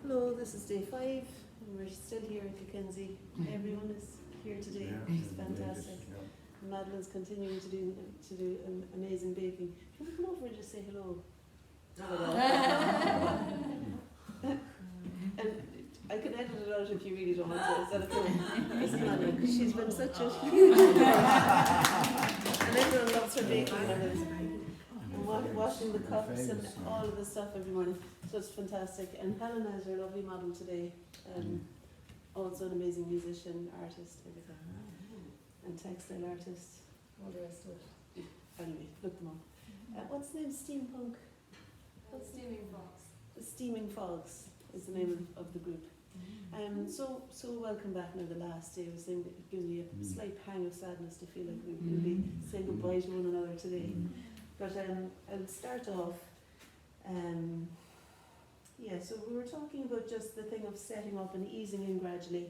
Hello, this is day 5, and we're still here at Mackenzie. Everyone is here today, which is fantastic. Madeline's continuing to do amazing baking. Can we come over and just say hello? And I can edit it out if you really don't want to. Is that okay? This is Madeline. She's been such a and everyone loves her baking and washing the cups and all of the stuff every morning. So it's fantastic. And Helena is our lovely model today. Also an amazing musician, artist, everything. And textile artist, all the rest of it. Anyway, look them up. What's the name? Steampunk? What's Steaming Fox. The Steaming Fogs is the name of the group. So welcome back now, the last day. I was saying it gives me a slight pang of sadness to feel like we will be saying goodbye to one another today. But I'll start off. So we were talking about just the thing of setting up and easing in gradually,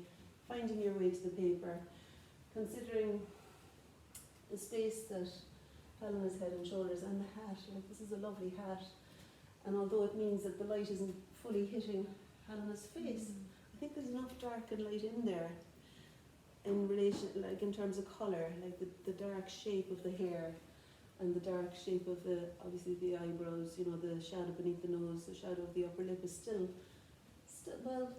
finding your way to the paper, considering the space that Helena's head and shoulders and the hat. Like, this is a lovely hat, and although it means that the light isn't fully hitting Helena's face, I think there's enough dark and light in there in relation, like in terms of colour, like the dark shape of the hair and the dark shape of obviously the eyebrows, you know, the shadow beneath the nose, the shadow of the upper lip is still well,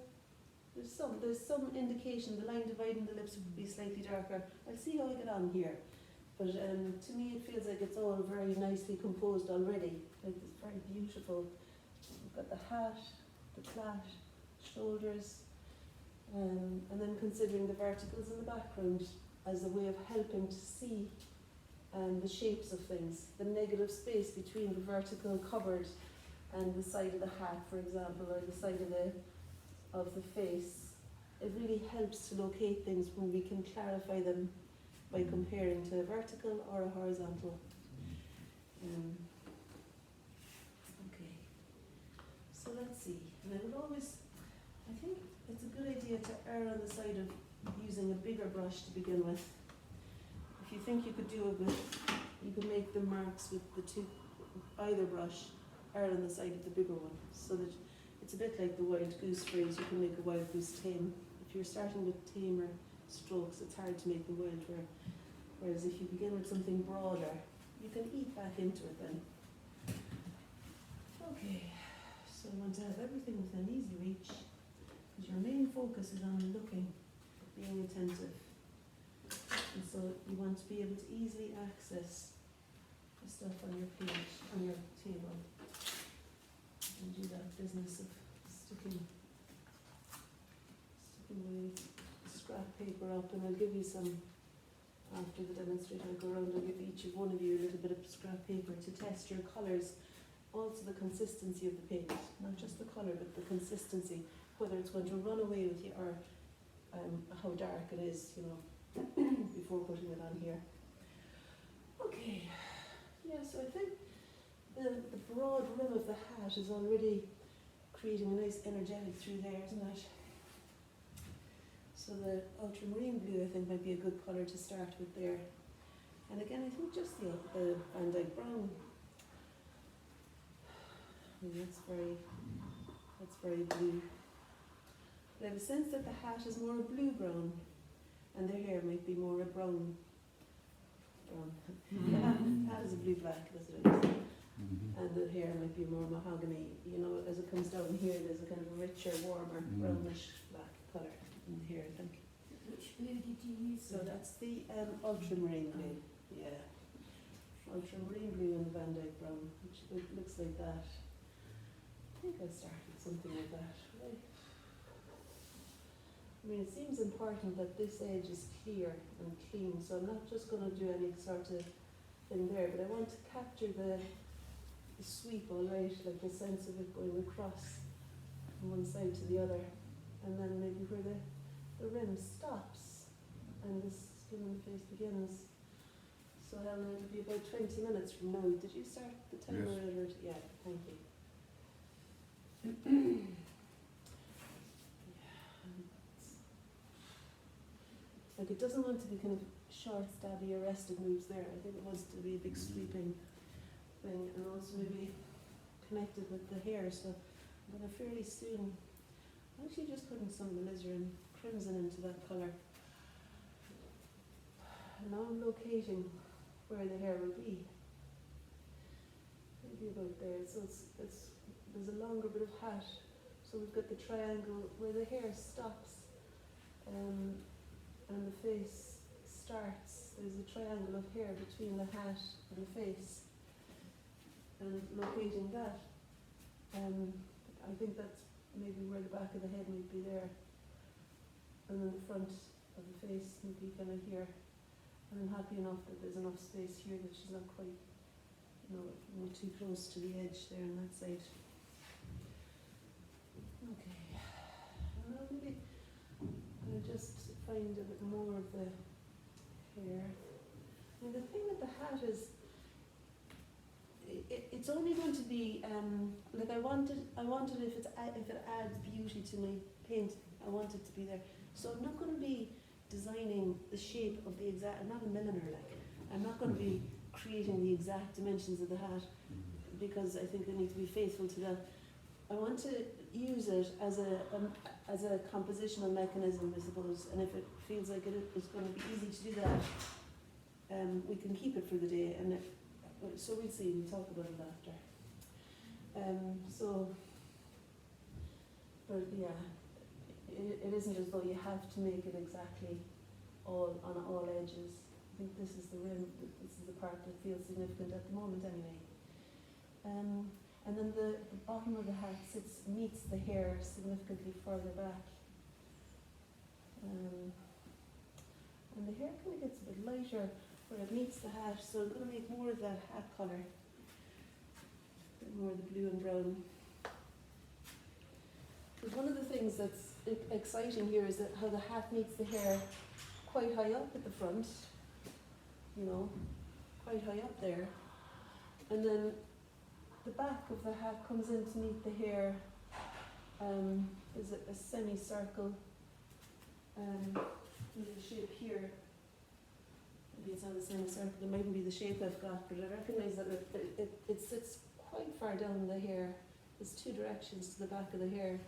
there's some indication the line dividing the lips would be slightly darker. I'll see how I get on here. But to me it feels like it's all very nicely composed already. Like, it's very beautiful. We've got the hat, the flat shoulders, and then considering the verticals in the background as a way of helping to see the shapes of things, the negative space between the vertical cupboard and the side of the hat, for example, or the side of the face. It really helps to locate things when we can clarify them by comparing to a vertical or a horizontal. Okay, so let's see. And I think it's a good idea to err on the side of using a bigger brush to begin with. If you think you could do it you could make the marks with either brush, err on the side of the bigger one, so that it's a bit like the wild goose phrase, you can make a wild goose tame. If you're starting with tamer strokes, it's hard to make them wild, whereas if you begin with something broader, you can eat back into it then. Okay, so I want to have everything within easy reach, because your main focus is on looking, being attentive. And so you want to be able to easily access the stuff on your page, on your table, and do that business of sticking away scrap paper up. And I'll give you some, after the demonstration I'll go around and give each of one of you a little bit of scrap paper to test your colours, also the consistency of the paint, not just the colour but the consistency, whether it's going to run away with you or how dark it is, you know, before putting it on here. Okay, yeah, so I think the broad rim of the hat is already creating a nice energetic through there, isn't it? So the ultramarine blue I think might be a good colour to start with there. And again, I think just the Van Dyke brown. I mean, that's very blue. But I have a sense that the hat is more a blue-brown, and the hair might be more a brown. The hat is a blue-black, as it is. And the hair might be more mahogany. You know, as it comes down here, there's a kind of richer, warmer, brownish black colour in the hair, I think. Which blue did you use? So that's the ultramarine blue. Yeah. Ultramarine blue and the Van Dyke brown, which looks like that. I think I started something like that, right? I mean, it seems important that this edge is clear and clean, so I'm not just going to do any sort of thing there, but I want to capture the sweep, all right, like the sense of it going across from one side to the other, and then maybe where the rim stops and the skin on the face begins. So Helena, it'll be about 20 minutes from now. Did you start the timer? Yes. Yeah, thank you. Like, it doesn't want to be kind of short, stabby, arrested moves there. I think it wants to be a big sweeping thing, and also maybe connected with the hair. So I'm going to fairly soon I'm actually just putting some alizarin crimson into that colour. And now I'm locating where the hair will be. Maybe about there. So there's a longer bit of hat. So we've got the triangle where the hair stops, and the face starts. There's a triangle of hair between the hat and the face. And locating that, I think that's maybe where the back of the head might be there. And then the front of the face might be kind of here. And I'm happy enough that there's enough space here that she's not quite, too close to the edge there on that side. Okay. And now maybe I'll just find a bit more of the hair. I mean, the thing with the hat is, it's only going to be like I wanted if it adds beauty to my paint, I want it to be there. So I'm not going to be designing the shape of the exact. I'm not a milliner, like I'm not going to be creating the exact dimensions of the hat because I think they need to be faithful to that. I want to use it as a compositional mechanism, I suppose. And if it feels like it's going to be easy to do that, we can keep it for the day. And so we'll see. We'll talk about it after. But yeah, it isn't as though you have to make it exactly all on all edges. I think this is the rim. This is the part that feels significant at the moment, anyway. And then the bottom of the hat meets the hair significantly further back. And the hair kind of gets a bit lighter where it meets the hat, so I'm going to make more of that hat colour, a bit more of the blue and brown. Because one of the things that's exciting here is that how the hat meets the hair quite high up at the front, quite high up there, and then the back of the hat comes in to meet the hair. There's a semicircle little shape here. Maybe it's not a semicircle, it mightn't be the shape I've got, but I recognise that it sits quite far down the hair. There's two directions to the back of the hair,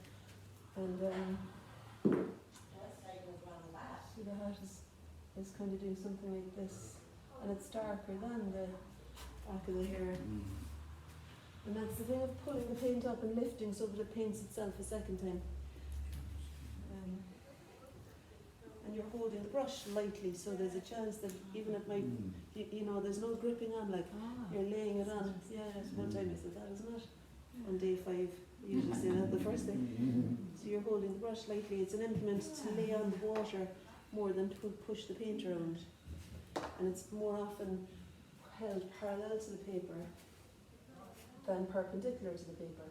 and so the hat is kind of doing something like this, and it's darker than the back of the hair. And that's the thing of pulling the paint up and lifting so that it paints itself a second time. And you're holding the brush lightly, so there's a chance that even it might, there's no gripping on, like you're laying it on. Yeah, one time I said that, isn't it? On day 5, we usually say that the first day. So you're holding the brush lightly. It's an implement to lay on the water more than to push the paint around. And it's more often held parallel to the paper than perpendicular to the paper.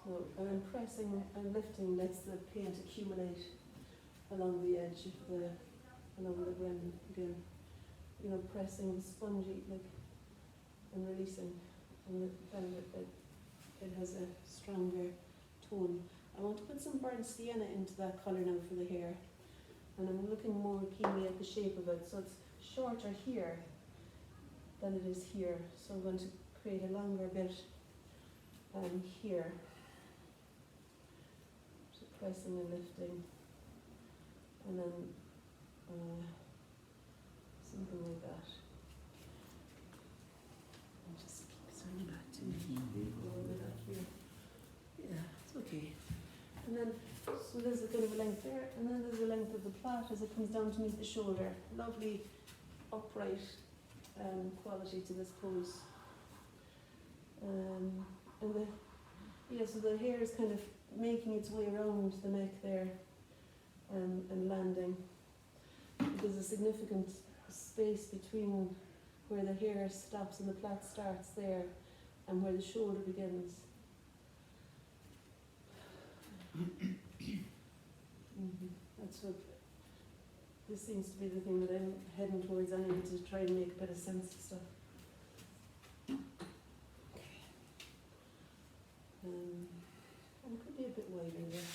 So I'm pressing and lifting lets the paint accumulate along the edge of along the rim again. Pressing spongy and releasing, and then it has a stronger tone. I want to put some burnt sienna into that colour now for the hair, and I'm looking more keenly at the shape of it. So it's shorter here than it is here. So I'm going to create a longer bit here. So pressing and lifting, and then something like that. I'll just keep turning back to me. Yeah, it's okay. And then, so there's a bit of a length there, and then there's a length of the plait as it comes down to meet the shoulder. Lovely, upright quality to this pose. So the hair is kind of making its way around the neck there, and landing. There's a significant space between where the hair stops and the plait starts there, and where the shoulder begins. That's what this seems to be the thing that I'm heading towards anyway, to try and make a bit of sense of stuff. And it could be a bit wider there.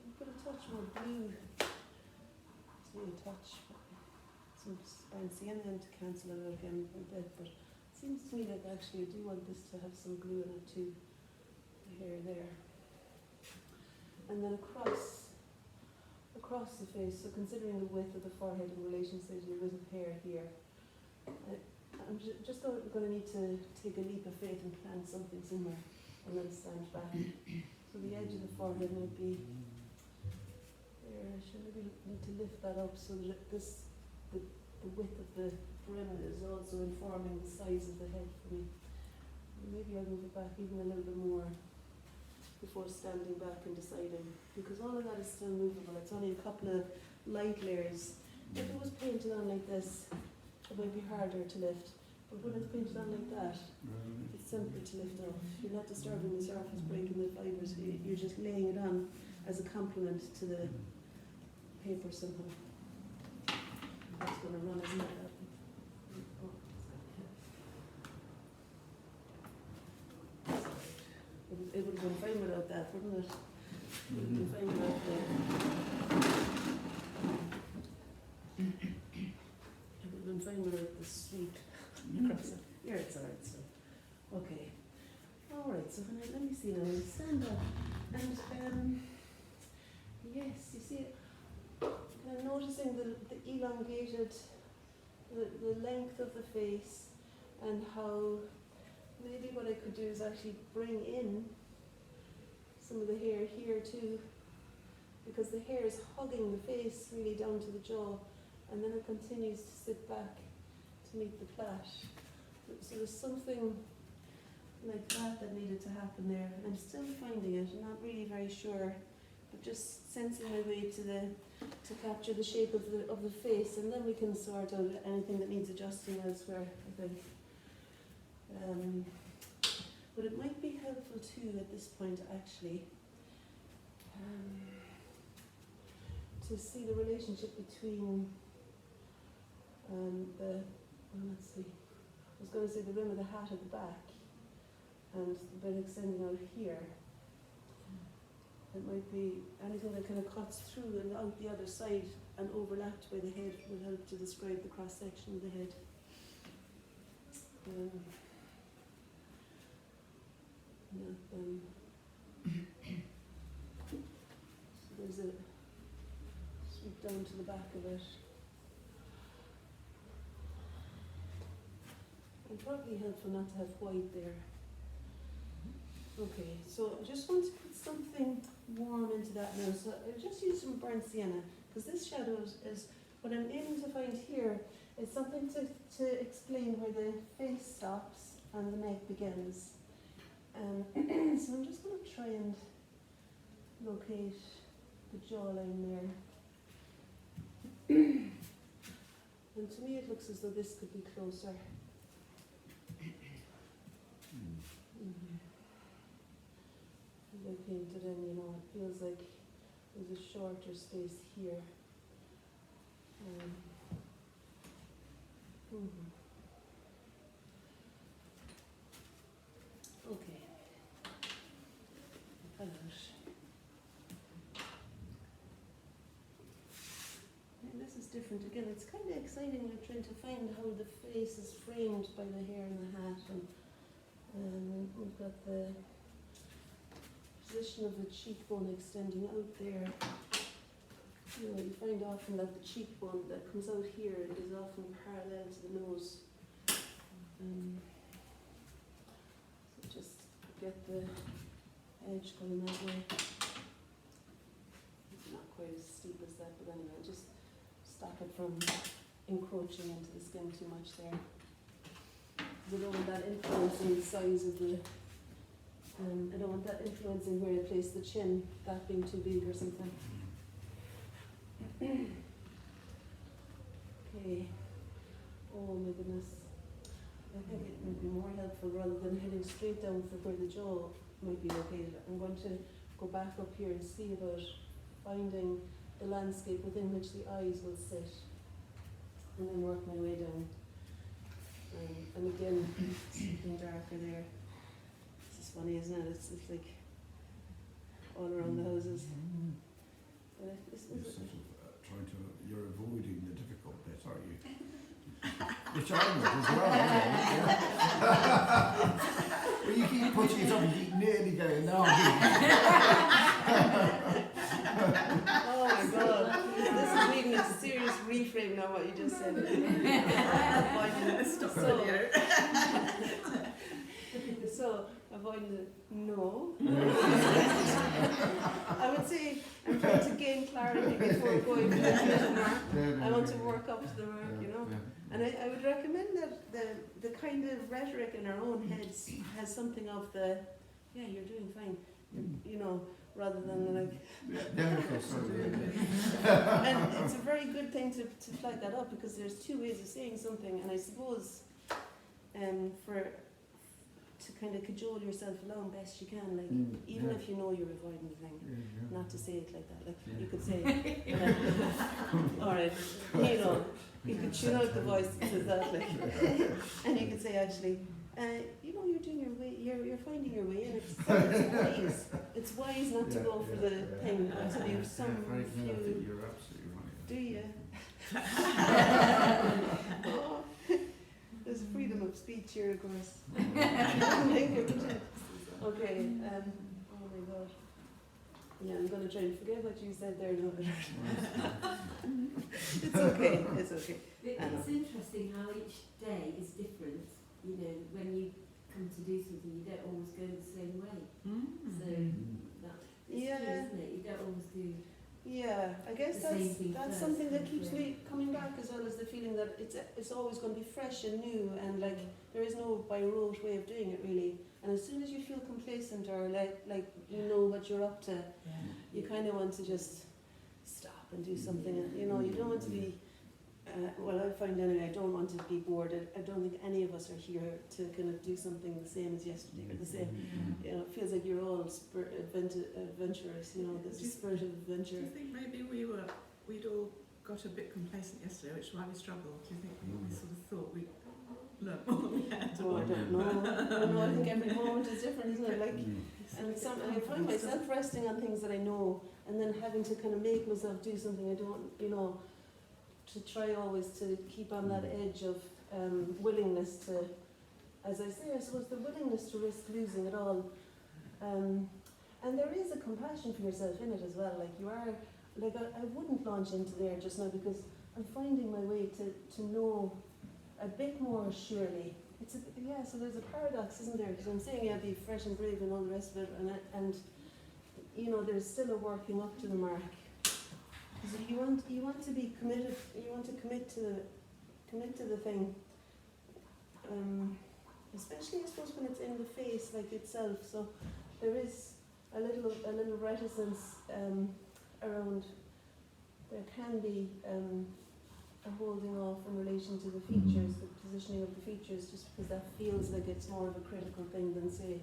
I'll put a touch more blue. It's really a touch. Some burnt sienna in to cancel it out again a bit, but it's seems to me that actually I do want this to have some glue in it too. The hair there. And then across the face, so considering the width of the forehead in relation to the width of hair here, I'm just going to need to take a leap of faith and plant something somewhere and then stand back. So the edge of the forehead might be there. I should maybe need to lift that up so that the width of the brim is also informing the size of the head for me. Maybe I'll move it back even a little bit more before standing back and deciding, because all of that is still movable. It's only a couple of light layers. If it was painted on like this, it might be harder to lift, but when it's painted on like that, it's simpler to lift off. You're not disturbing the surface, breaking the fibres, you're just laying it on as a complement to the paper somehow. That's going to run, isn't it? It would have been fine without that, wouldn't it? It would have been fine without it would have been fine without the sweep across it. Yeah, it's alright, so. Okay. Alright, so let me see now. Stand up. And, yes, you see, I'm noticing the elongated, the length of the face, and how maybe what I could do is actually bring in some of the hair here too, because the hair is hugging the face really down to the jaw, and then it continues to sit back to meet the plait. So there's something like that needed to happen there. I'm still finding it, I'm not really very sure, but just sensing my way to capture the shape of the face, and then we can sort out anything that needs adjusting elsewhere, I think. But it might be helpful too at this point actually to see the relationship between let's see, I was going to say the rim of the hat at the back and the bit extending out here. It might be anything that kind of cuts through and out the other side and overlapped by the head would help to describe the cross section of the head. So there's a sweep down to the back of it. It's probably helpful not to have white there. Okay, so I just want to put something warm into that now. So I'll just use some burnt sienna, because this shadow is what I'm aiming to find here is something to explain where the face stops and the neck begins. So I'm just going to try and locate the jawline there. And to me it looks as though this could be closer. As I paint it in, you know, it feels like there's a shorter space here. Okay. And this is different again. It's kind of exciting. I'm trying to find how the face is framed by the hair and the hat, and we've got the position of the cheekbone extending out there. You know, you find often that the cheekbone that comes out here is often parallel to the nose. So just get the edge going that way. It's not quite as steep as that, but anyway, just stop it from encroaching into the skin too much there. I don't want that influencing the size of the, I don't want that influencing where I place the chin, that being too big or something. Okay. Oh my goodness. I think it would be more helpful rather than heading straight down for where the jaw might be located. I'm going to go back up here and see about finding the landscape within which the eyes will sit, and then work my way down. And again, something darker there. This is funny, isn't it? It's like all around the houses. You're avoiding the difficult bit, aren't you? Which I would as well, yeah. Well, you keep putting it on, you keep nearly going, no, Oh my God, this is needing a serious reframe now what you just said. Stop So- video. So, avoiding the no. I would say I'm trying to gain clarity before going to the middle mark. I want to work up to the mark, you know. And I would recommend that the kind of rhetoric in our own heads has something of the, yeah, you're doing fine, you know, rather than the like. And it's a very good thing to flag that up, because there's two ways of saying something, and I suppose to kind of cajole yourself along best you can, like even if you know you're avoiding the thing, not to say it like that. Like you could say, all right, you know, you could tune out the voice that says that, like, and you could say actually, you know, you're doing your way, you're finding your way, and it's wise. It's wise not to go for the thing until you've some few. You're absolutely right. Do you? Oh, there's freedom of speech here, of course. Okay. Oh my God. Yeah, I'm going to try and forget what you said there. No, it's okay. It's okay. It's interesting how each day is different. You know, when you come to do something, you don't always go the same way. So that's true, isn't it? You don't always do. Yeah, I guess The same thing that's first, something that isn't keeps it? me coming back, as well as the feeling that it's always going to be fresh and new, and like there is no by rote way of doing it really. And as soon as you feel complacent or like you know what you're up to, you kind of want to just stop and do something. You know, you don't want to be. Well, I find anyway, I don't want to be bored. I don't think any of us are here to kind of do something the same as yesterday or the same. You know, it feels like you're all adventurous. You know, there's a spirit of adventure. Do you think maybe we'd all got a bit complacent yesterday, which is why we struggled? Do you think we sort of thought we'd learnt more than we had? Oh, I don't know. I think every moment is different, isn't it? Like, and I find myself resting on things that I know, and then having to kind of make myself do something I don't, you know, to try always to keep on that edge of willingness to, as I say, I suppose the willingness to risk losing it all. And there is a compassion for yourself in it as well. Like you are, like I wouldn't launch into there just now, because I'm finding my way to know a bit more surely. So there's a paradox, isn't there? Because I'm saying, yeah, be fresh and brave and all the rest of it, and you know, there's still a working up to the mark. So you want to be committed. You want to commit to the thing. Especially, I suppose, when it's in the face like itself. So there is a little reticence around. There can be a holding off in relation to the features, the positioning of the features, just because that feels like it's more of a critical thing than, say,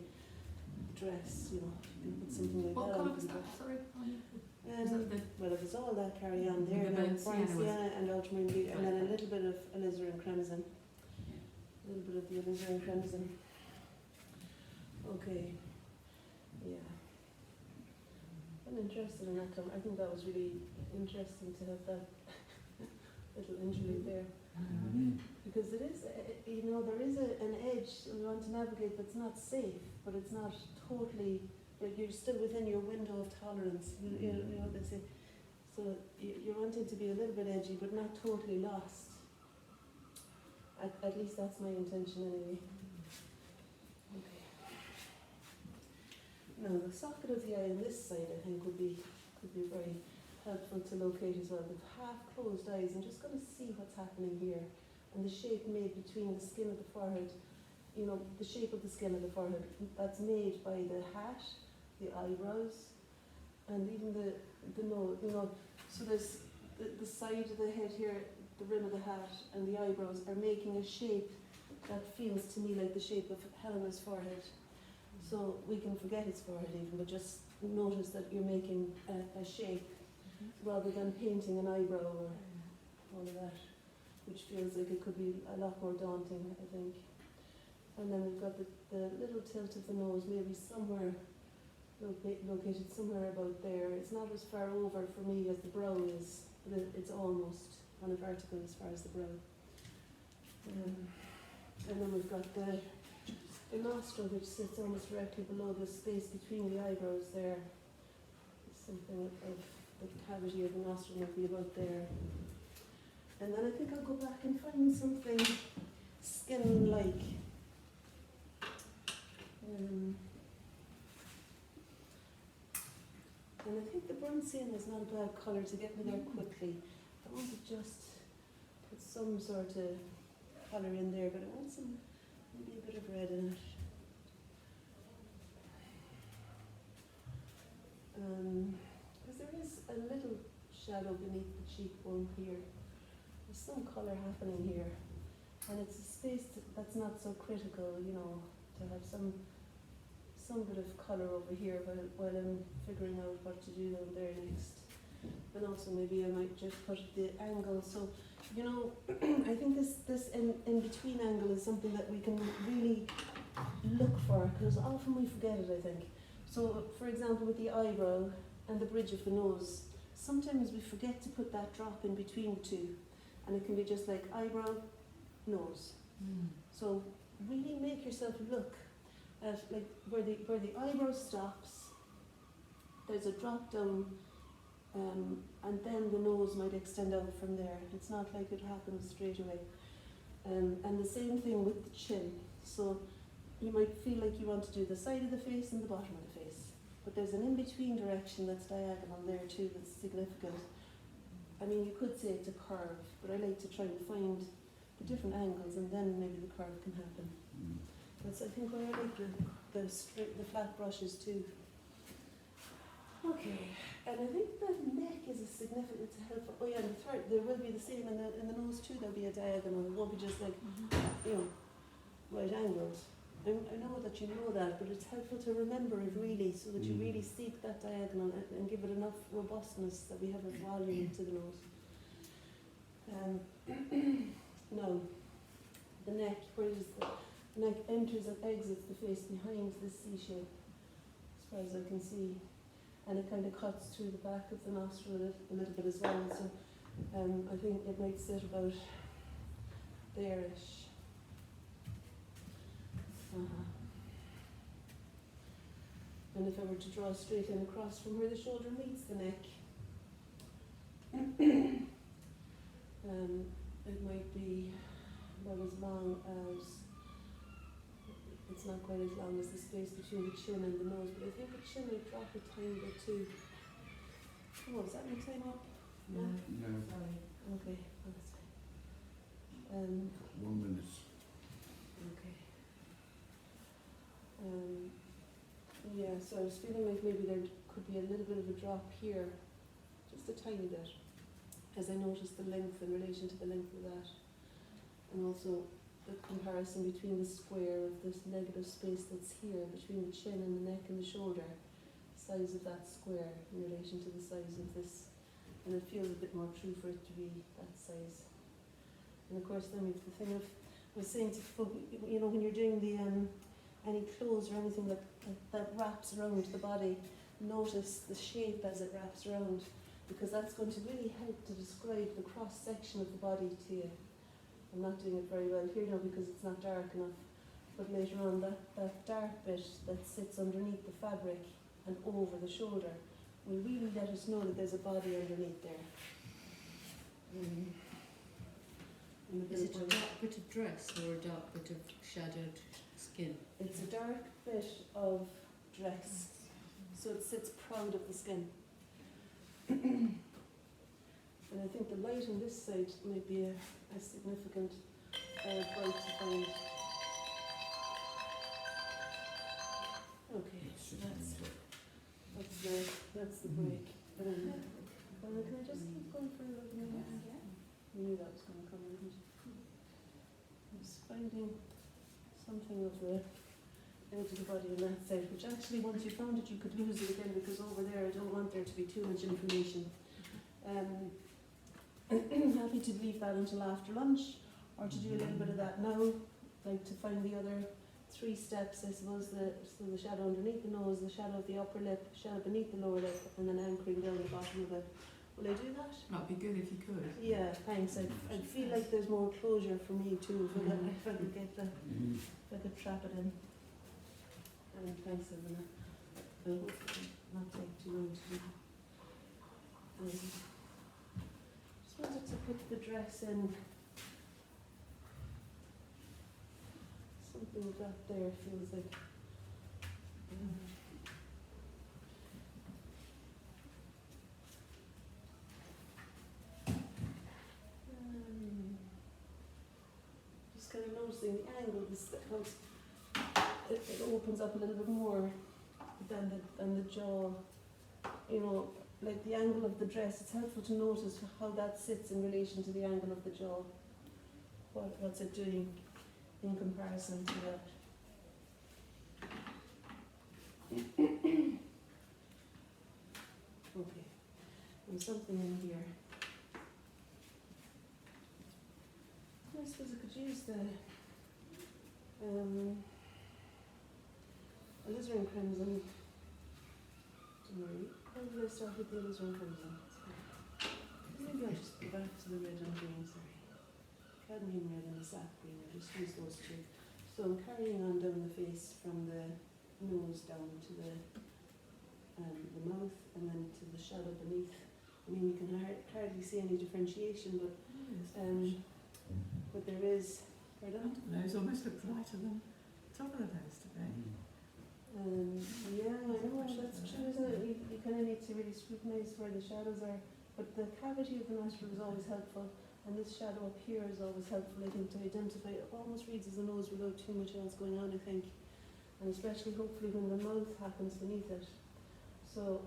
dress. You know, you can put something like What that. colour on was the that? dress. Sorry. Well, it was all that carry on there, The now, burnt brown sienna was- sienna and ultramarine blue, and then a little bit of alizarin crimson. A little bit of the alizarin crimson. Okay. Yeah. I'm interested in that colour. I think that was really interesting to have that little interlude there. Because it is, you know, there is an edge we want to navigate that's not safe, but it's not totally. You're still within your window of tolerance, you know what they say. So you're wanting to be a little bit edgy, but not totally lost. At least that's my intention anyway. Okay. Now the socket of the eye on this side, I think, could be very helpful to locate as well. With half closed eyes, I'm just going to see what's happening here, and the shape made between the skin of the forehead. You know, the shape of the skin of the forehead, that's made by the hat, the eyebrows, and even the nose, you know. So there's the side of the head here, the rim of the hat, and the eyebrows are making a shape that feels to me like the shape of Helena's forehead. So we can forget its forehead even, but just notice that you're making a shape rather than painting an eyebrow or all of that, which feels like it could be a lot more daunting, I think. And then we've got the little tilt of the nose, maybe somewhere located somewhere about there. It's not as far over for me as the brow is, but it's almost on a vertical as far as the brow. And then we've got the nostril, which sits almost directly below the space between the eyebrows there. Something of the cavity of the nostril might be about there. And then I think I'll go back and find something skin-like. And I think the bronzeine is not a bad colour to get me there quickly. I want to just put some sort of colour in there, but I want some, maybe a bit of red in it. Because there is a little shadow beneath the cheekbone here. There's some colour happening here. And it's a space that's not so critical, you know, to have some bit of colour over here while I'm figuring out what to do down there next. And also maybe I might just put the angle. So, you know, I think this in between angle is something that we can really look for, because often we forget it, I think. So, for example, with the eyebrow and the bridge of the nose, sometimes we forget to put that drop in between the two. And it can be just like eyebrow, nose. So really make yourself look at like where the eyebrow stops, there's a drop down, and then the nose might extend out from there. It's not like it happens straight away. And the same thing with the chin. So you might feel like you want to do the side of the face and the bottom of the face, but there's an in-between direction that's diagonal there too that's significant. I mean, you could say it's a curve, but I like to try and find the different angles, and then maybe the curve can happen. That's, I think, why I like the flat brushes too. Okay, and I think the neck is a significant helpful. Oh yeah, and the throat, there will be the same in the nose too. There'll be a diagonal. It won't be just like, you know, right angles. I know that you know that, but it's helpful to remember it really, so that you really seek that diagonal and give it enough robustness that we have a volume to the nose. Now, the neck, where does the neck enters and exits the face behind this C shape, as far as I can see, and it kind of cuts through the back of the nostril a little bit as well. So I think it might sit about there-ish. And if I were to draw a straight line across from where the shoulder meets the neck, it might be about as long as, it's not quite as long as the space between the chin and the nose, but I think the chin will drop a tiny bit too. Oh, is that my time up? No. No. Sorry. Okay, well, that's fine. 1 minute. Okay. Yeah, so I was feeling like maybe there could be a little bit of a drop here, just a tiny bit, as I noticed the length in relation to the length of that. And also the comparison between the square of this negative space that's here, between the chin and the neck and the shoulder, size of that square in relation to the size of this. And it feels a bit more true for it to be that size. And of course then we've the thing of, I was saying to folk, you know, when you're doing the any clothes or anything that wraps around the body, notice the shape as it wraps around, because that's going to really help to describe the cross section of the body to you. I'm not doing it very well here now because it's not dark enough, but later on that dark bit that sits underneath the fabric and over the shoulder will really let us know that there's a body underneath there. Is it a dark bit of dress or a dark bit of shadowed skin? It's a dark bit of dress, so it sits proud of the skin. And I think the light on this side might be a significant bright to find. Okay, that's the break. Can I just keep going for a little minute? I knew that was going to come, didn't it? I was finding something of the edge of the body on that side, which actually once you found it you could lose it again, because over there I don't want there to be too much information. Happy to leave that until after lunch, or to do a little bit of that now, like to find the other 3 steps, I suppose, the shadow underneath the nose, the shadow of the upper lip, shadow beneath the lower lip, and then anchoring down the bottom of it Will I do that? That'd be good if you could. Yeah, thanks. I feel like there's more closure for me too if I could get if I could trap it in. And thanks, Helena. It'll hopefully not take too long to do. Just wanted to put the dress in. Something we got there feels like. Just kind of noticing the angle. It opens up a little bit more than the jaw. You know, like the angle of the dress. It's helpful to notice how that sits in relation to the angle of the jaw. What's it doing in comparison to that? Okay, there's something in here. I suppose I could use the alizarin crimson. How did I start with the alizarin crimson? Maybe I'll just go back to the red and green, sorry. Cadmium red and the sap green, I'll just use those two. So I'm carrying on down the face from the nose down to the mouth and then to the shadow beneath. I mean, you can hardly see any differentiation, but there is. Pardon? The nose almost looks lighter than the top of the nose today. Yeah, I know, that's true, isn't it? You kind of need to really scrutinise where the shadows are. But the cavity of the nostril is always helpful, and this shadow up here is always helpful, I think, to identify. It almost reads as a nose without too much else going on, I think. And especially, hopefully, when the mouth happens beneath it. So,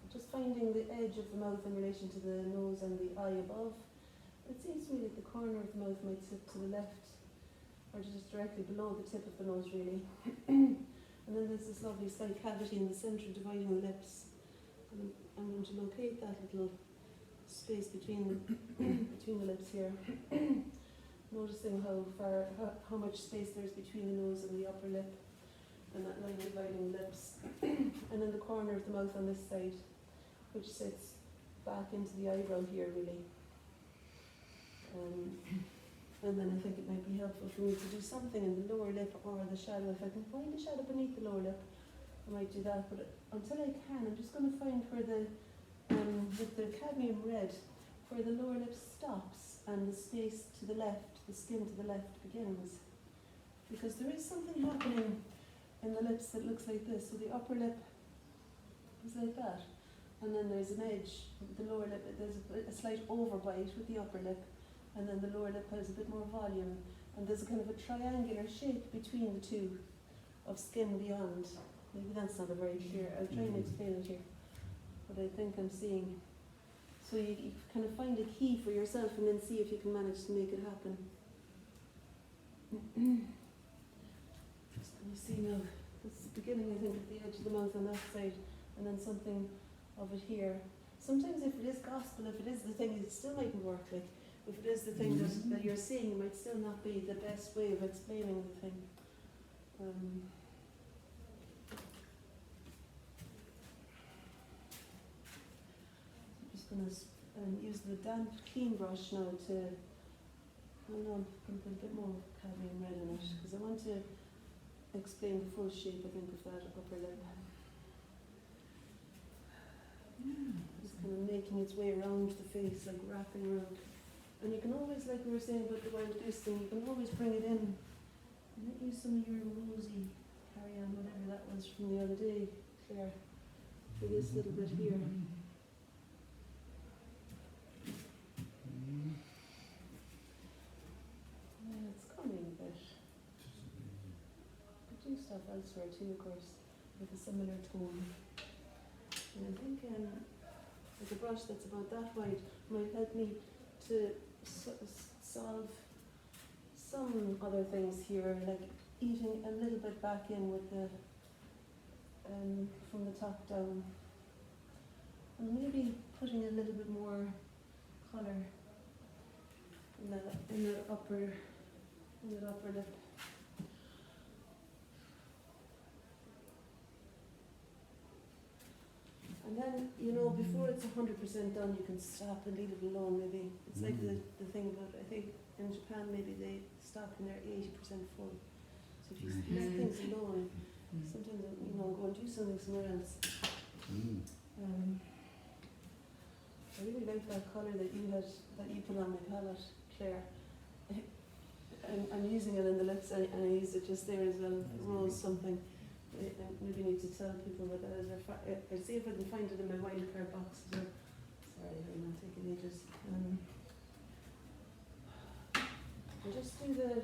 just finding the edge of the mouth in relation to the nose and the eye above. It seems to me like the corner of the mouth might sit to the left, or just directly below the tip of the nose, really. And then there's this lovely slight cavity in the centre dividing the lips. And I'm going to locate that little space between between the lips here. Noticing how much space there is between the nose and the upper lip, and that line dividing the lips. And then the corner of the mouth on this side, which sits back into the eyebrow here, really. And then I think it might be helpful for me to do something in the lower lip or the shadow. If I can find the shadow beneath the lower lip, I might do that. But until I can, I'm just going to find where with the cadmium red, where the lower lip stops and the space to the left, the skin to the left begins. Because there is something happening in the lips that looks like this. So the upper lip is like that. And then there's an edge, the lower lip, there's a slight overbite with the upper lip. And then the lower lip has a bit more volume, and there's a kind of a triangular shape between the two of skin beyond. Maybe that's not a very clear, I'll try and explain it here, but I think I'm seeing. So you kind of find a key for yourself and then see if you can manage to make it happen. Just let me see now, this is the beginning, I think, at the edge of the mouth on that side, and then something of it here. Sometimes if it is gospel, if it is the thing, it still mightn't work. Like, if it is the thing that you're seeing, it might still not be the best way of explaining the thing. I'm just going to use the damp clean brush now to, I don't know, put a bit more cadmium red in it, because I want to explain the full shape, I think, of that upper lip. It's kind of making its way around the face, like wrapping around. And you can always, like we were saying about the wild goose thing, you can always bring it in. And let use some of your rosy carry-on, whatever that was from the other day, Claire, for this little bit here. Yeah, it's coming a bit. I do stuff elsewhere too, of course, with a similar tone. And I think like a brush that's about that wide might help me to solve some other things here, like eating a little bit back in with the from the top down, and maybe putting a little bit more colour in the upper lip. And then, you know, before it's 100% done, you can stop and leave it alone maybe. It's like the thing about, I think in Japan maybe they stop when they're 80% full. So if you let things alone, sometimes, you know, go and do something somewhere else. I really like that colour that you put on my palette, Claire. I'm using it in the lips and I used it just there as well, rose something. I maybe need to tell people what that is. I'll see if I can find it in my wildcard box as well. Sorry, I'm not taking ages. I'll just do the,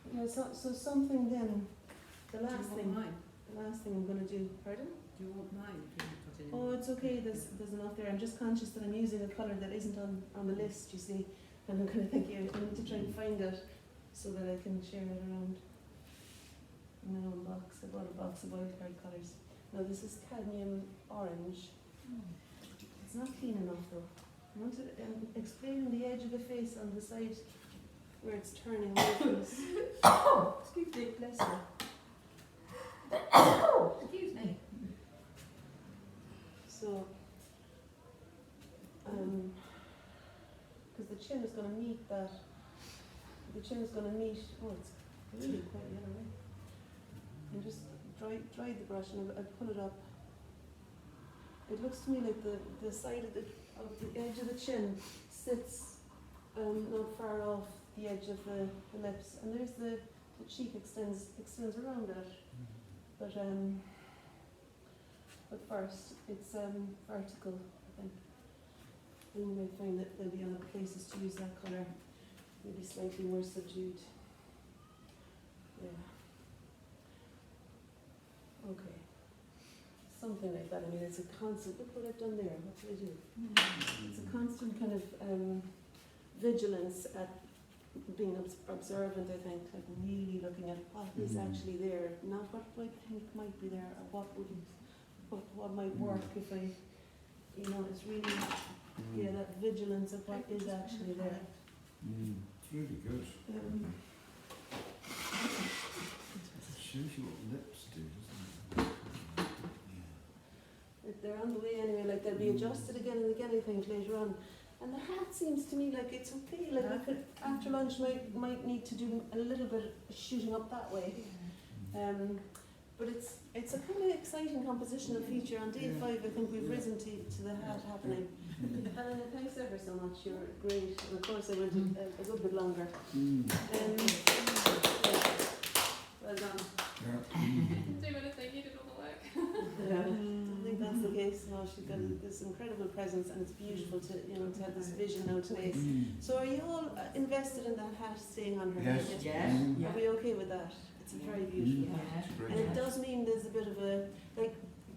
you know, so something then, the last thing I'm going to do, pardon? Do you want mine? Do you want to put it in? Oh, it's okay, there's enough there. I'm just conscious that I'm using a colour that isn't on the list, you see. And I'm kind of thinking I need to try and find it so that I can share it around in my own box. I bought a box of wildcard colours. Now this is cadmium orange. It's not clean enough though. I want to explain the edge of the face on the side where it's turning away from us. Excuse me, bless you. Excuse me. So, because the chin is going to meet that. The chin is going to meet. Oh, it's really quite yellow. Right? And just dry the brush and I pull it up. It looks to me like the side of the edge of the chin sits not far off the edge of the lips, and there's the cheek extends around it. But first it's vertical, I think. And you might find that there'll be other places to use that colour, maybe slightly more subdued. Yeah. Okay. Something like that. I mean, it's a constant, look what I've done there. What did I do? It's a constant kind of vigilance at being observant, I think, like really looking at what is actually there, not what I think might be there, or what might work if I, you know, it's really, yeah, that vigilance of what is actually there. It's really good. It shows you what lips do, doesn't it? If they're on the way anyway, like they'll be adjusted again and again, I think, later on. And the hat seems to me like it's okay, like I could, after lunch, might need to do a little bit of shooting up that way. But it's a kind of exciting compositional feature. On day 5, I think we've risen to the hat happening. Helena, thanks ever so much. You're great. And of course, I went a good bit longer. Well done. Do it if they needed all the work. Yeah, I think that's the case. No, she's got this incredible presence, and it's beautiful to have this vision now today. So, are you all invested in that hat staying on her head? Yes. Are we okay with that? It's a very beautiful hat, and it does mean there's a bit of a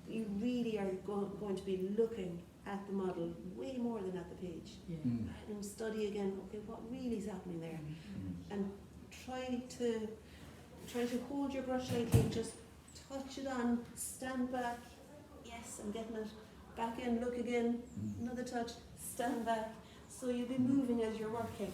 you really are going to be looking at the model way more than at the page, and study again. Okay, what really is happening there, and try to hold your brush lightly, just touch it on, stand back, yes, I'm getting it, back in, look again, another touch, stand back, so you'll be moving as you're working,